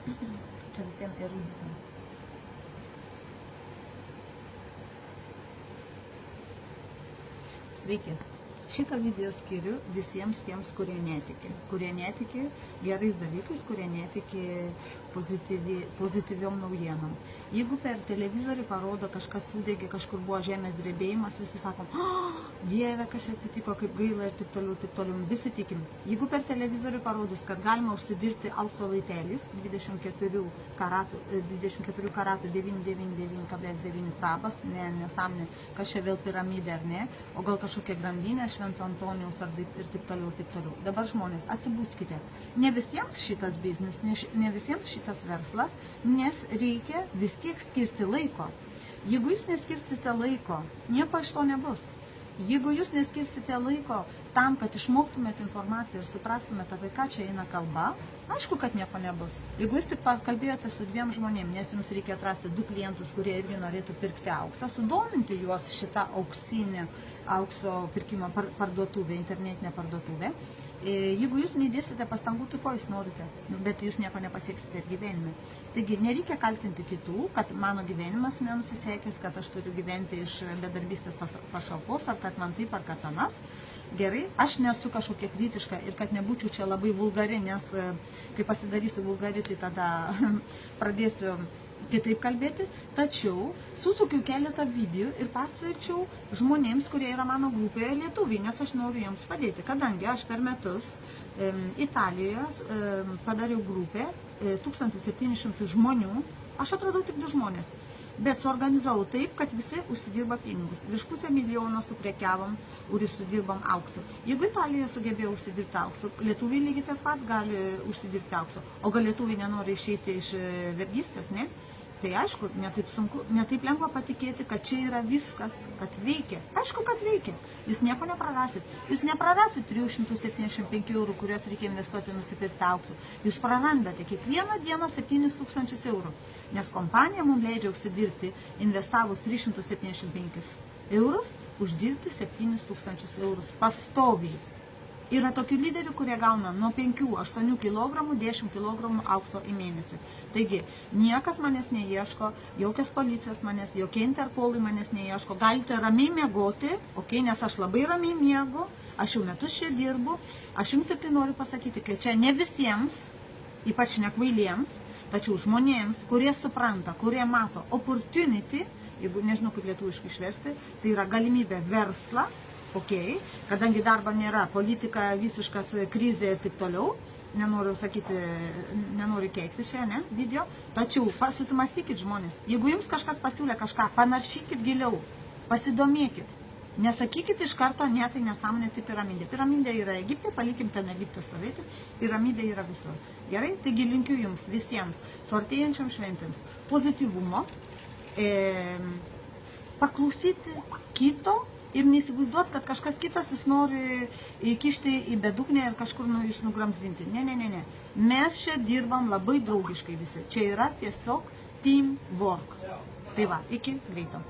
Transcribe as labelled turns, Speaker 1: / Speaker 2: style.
Speaker 1: Čia visiems eruditam. Sveiki. Šitą video skiriu visiems tiems, kurie netiki gerais dalykais, kurie netiki pozityviom naujienom. Jeigu per televizorių parodo kažkas sudegė, kažkur buvo žemės drebėjimas, visi sakom, Dieve, kas čia atsitiko, kaip gaila ir taip toliau, visi tikim. Jeigu per televizorių parodys, kad galima užsidirbti aukso laitelis 24 karatų 999,9 prabas, nesąmonė, kas čia vėl piramidė ar ne, o gal kažkokia grandinė Švento Antonijaus ir taip toliau. Dabar žmonės, atsibuskite. Ne visiems šitas biznis, ne visiems šitas verslas, nes reikia vis tiek skirti laiko. Jeigu jūs neskirsite laiko, nieko iš to nebus. Jeigu jūs neskirsite laiko tam, kad išmoktumėte informaciją ir suprastumėte, apie ką čia eina kalba, aišku, kad nieko nebus. Jeigu jūs tik pakalbėjote su 2 žmonėm, nes jums reikia atrasti 2 klientus, kurie irgi norėtų pirkti auksą, sudominti juos šitą auksinę aukso pirkimo parduotuvę, internetinę parduotuvę. Jeigu jūs neįdėsite pastangų, tai ko jūs norite, bet jūs nieko nepasieksite gyvenime. Taigi nereikia kaltinti kitų, kad mano gyvenimas nenusisekęs, kad aš turiu gyventi iš bedarbystės pašalpos, ar kad man taip, ar kad anas. Gerai, aš nesu kažkokia kritiška ir kad nebūčiau čia labai vulgari, nes kai pasidarysiu vulgari, tai tada pradėsiu kitaip kalbėti, tačiau susukiau keletą video ir pasakyčiau žmonėms, kurie yra mano grupėje lietuviai, nes aš noriu jiems padėti, kadangi aš per metus Italijoje padariau grupę 1700 žmonių, aš atradau tik 2 žmonės, bet suorganizavau taip, kad visi užsidirba pinigus. Virš 500 000 suprekiavom ir užsidirbam auksu. Jeigu Italija sugebėjo užsidirbti auksu, lietuviai lygiai taip pat gali užsidirbti auksu. O gal lietuviai nenori išeiti iš vergystės, ne? Tai aišku, netaip sunku, netaip lengva patikėti, kad čia yra viskas, kad veikia. Aišku, kad veikia. Jūs nieko neprarasit. Jūs neprarasit 375 €, kuriuos reikia investuoti nusipirkti auksu. Jūs prarandate kiekvieną dieną 7 000 €. Nes kompanija mums leidžia užsidirbti, investavus 375 €, uždirbti 7 000 € pastoviai. Yra tokių lyderių, kurie gauna nuo 5-8 kg, 10 kg aukso į mėnesį. Taigi, niekas manęs neieško, jokios policijos manęs, jokie Interpolai manęs neieško. Galite ramiai miegoti, nes aš labai ramiai miegu, aš jau metus čia dirbu. Aš jums tik tai noriu pasakyti, kad čia ne visiems, ypač nekvailiems, tačiau žmonėms, kurie supranta, kurie mato opportunity, jeigu nežinau kaip lietuviškai išversti, tai yra galimybė verslą, kadangi darbo nėra, politika visiškas krizė ir taip toliau, nenoriu sakyti, nenoriu keikti šią video, tačiau susimastykit žmonės, jeigu jums kažkas pasiūlė kažką, panaršykit giliau, pasidomėkit, nesakykit iš karto, ne, tai nesąmonė, tai piramidė. Piramidė yra Egipte, palikim ten Egipte stovėti, piramidė yra visur. Gerai, taigi linkiu jums visiems su artėjančiam šventėms pozityvumo, paklausyti kito, ir neįsivaizduot, kad kažkas kitas jūs nori įkišti į bedugnę ir kažkur jūs nugramzdinti. Ne. Mes čia dirbam labai draugiškai visi. Čia yra tiesiog teamwork. Tai va, iki greito.